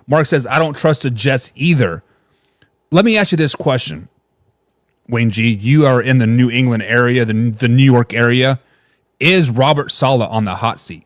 Mark says, I don't trust the Jets either. Let me ask you this question, Wayne G. You are in the New England area, the New York area. Is Robert Saleh on the hot seat?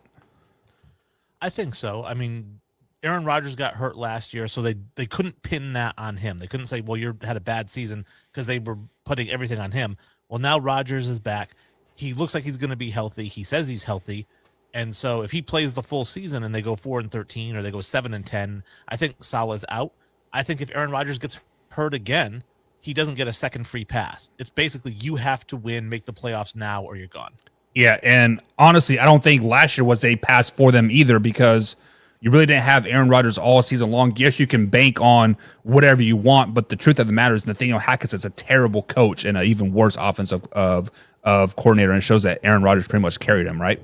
I think so. I mean, Aaron Rodgers got hurt last year, so they couldn't pin that on him. They couldn't say, well, you had a bad season, because they were putting everything on him. Well, now Rodgers is back. He looks like he's going to be healthy. He says he's healthy. And so if he plays the full season and they go 4-13 or they go 7-10, I think Saleh's out. I think if Aaron Rodgers gets hurt again, he doesn't get a second free pass. It's basically you have to win, make the playoffs now, or you're gone. Yeah, and honestly, I don't think last year was a pass for them either, because you really didn't have Aaron Rodgers all season long. Yes, you can bank on whatever you want, but the truth of the matter is Nathaniel Hackett is a terrible coach and an even worse offensive of coordinator, and it shows that Aaron Rodgers pretty much carried him, right?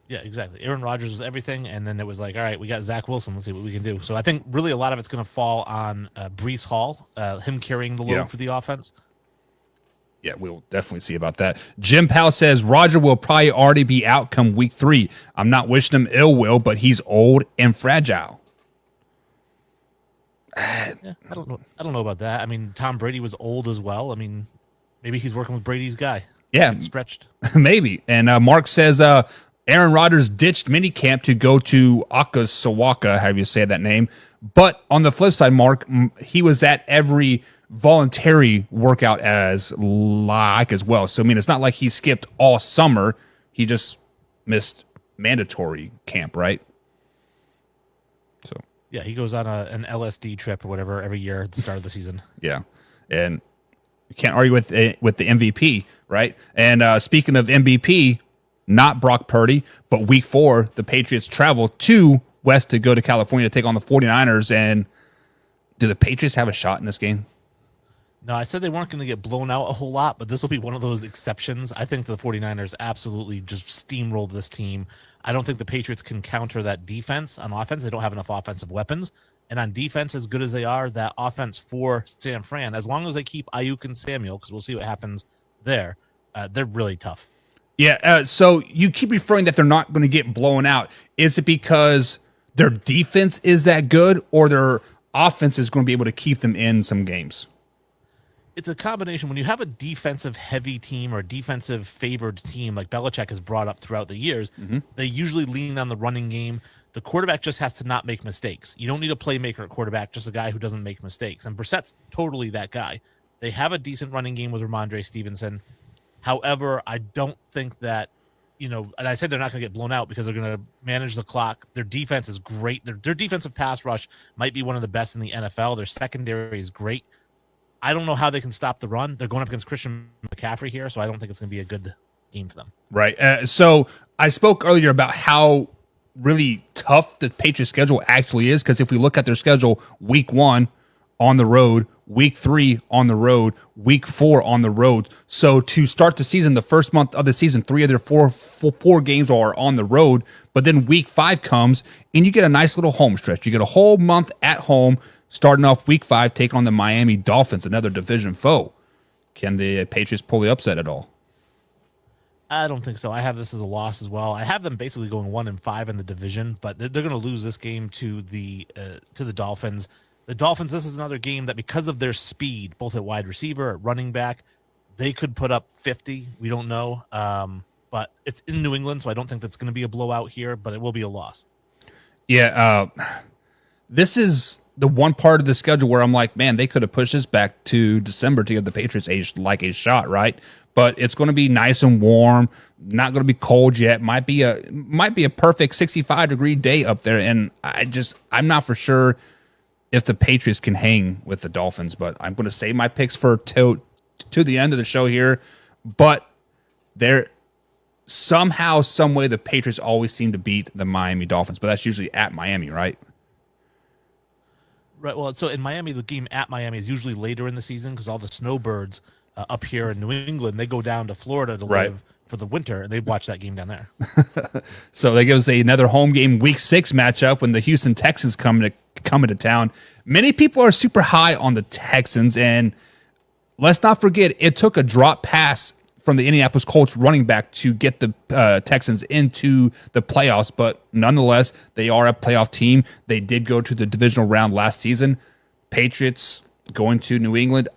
Yeah, exactly. Aaron Rodgers was everything, and then it was like, all right, we got Zach Wilson. Let's see what we can do. So I think really a lot of it's going to fall on Breece Hall, him carrying the load for the offense. Yeah, we'll definitely see about that. Jim Powell says Roger will probably already be out come week 3. I'm not wishing him ill will, but he's old and fragile. Yeah, I don't know about that. I mean, Tom Brady was old as well. I mean, maybe he's working with Brady's guy. Yeah, stretched. Maybe. And Mark says Aaron Rodgers ditched minicamp to go to Akasawaka, however you say that name. But on the flip side, Mark, he was at every voluntary workout as well. So, I mean, it's not like he skipped all summer. He just missed mandatory camp, right? So, yeah, he goes on an LSD trip or whatever every year at the start of the season. Yeah. And you can't argue with the MVP, right? And speaking of MVP, not Brock Purdy, but week 4, the Patriots travel to West to go to California to take on the 49ers. And do the Patriots have a shot in this game? No, I said they weren't going to get blown out a whole lot, but this will be one of those exceptions. I think the 49ers absolutely just steamrolled this team. I don't think the Patriots can counter that defense. On offense, they don't have enough offensive weapons. And on defense, as good as they are, that offense for San Fran, as long as they keep Ayuk and Samuel, because we'll see what happens there, they're really tough. Yeah, so you keep referring that they're not going to get blown out. Is it because their defense is that good, or their offense is going to be able to keep them in some games? It's a combination. When you have a defensive heavy team or a defensive favored team like Belichick has brought up throughout the years, they usually lean on the running game. The quarterback just has to not make mistakes. You don't need a playmaker at quarterback, just a guy who doesn't make mistakes. And Brissett's totally that guy. They have a decent running game with Ramondre Stevenson. However, I don't think that, and I said they're not going to get blown out because they're going to manage the clock. Their defense is great. Their defensive pass rush might be one of the best in the NFL. Their secondary is great. I don't know how they can stop the run. They're going up against Christian McCaffrey here, so I don't think it's going to be a good game for them. Right. So I spoke earlier about how really tough the Patriots schedule actually is, because if we look at their schedule, week 1 on the road, week 3 on the road, week 4 on the road. So to start the season, the first month of the season, 3 of their four games are on the road, but then week 5 comes and you get a nice little home stretch. You get a whole month at home, starting off week 5, taking on the Miami Dolphins, another division foe. Can the Patriots pull the upset at all? I don't think so. I have this as a loss as well. I have them basically going 1-5 in the division, but they're going to lose this game to the Dolphins. The Dolphins, this is another game that because of their speed, both at wide receiver, at running back, they could put up 50. We don't know. But it's in New England, so I don't think that's going to be a blowout here, but it will be a loss. Yeah, this is the one part of the schedule where I'm like, man, they could have pushed this back to December to give the Patriots a shot, right? But it's going to be nice and warm, not going to be cold yet. Might be a perfect 65-degree day up there, and I'm not for sure if the Patriots can hang with the Dolphins. But I'm going to save my picks for to the end of the show here. But they're somehow, some way, the Patriots always seem to beat the Miami Dolphins, but that's usually at Miami, right? Right. Well, so in Miami, the game at Miami is usually later in the season because all the snowbirds up here in New England, they go down to Florida to live for the winter, and they watch that game down there. So they give us another home game, week 6 matchup when the Houston Texans come into town. Many people are super high on the Texans, and let's not forget it took a drop pass from the Indianapolis Colts running back to get the Texans into the playoffs. But nonetheless, they are a playoff team. They did go to the divisional round last season. Patriots going to New England.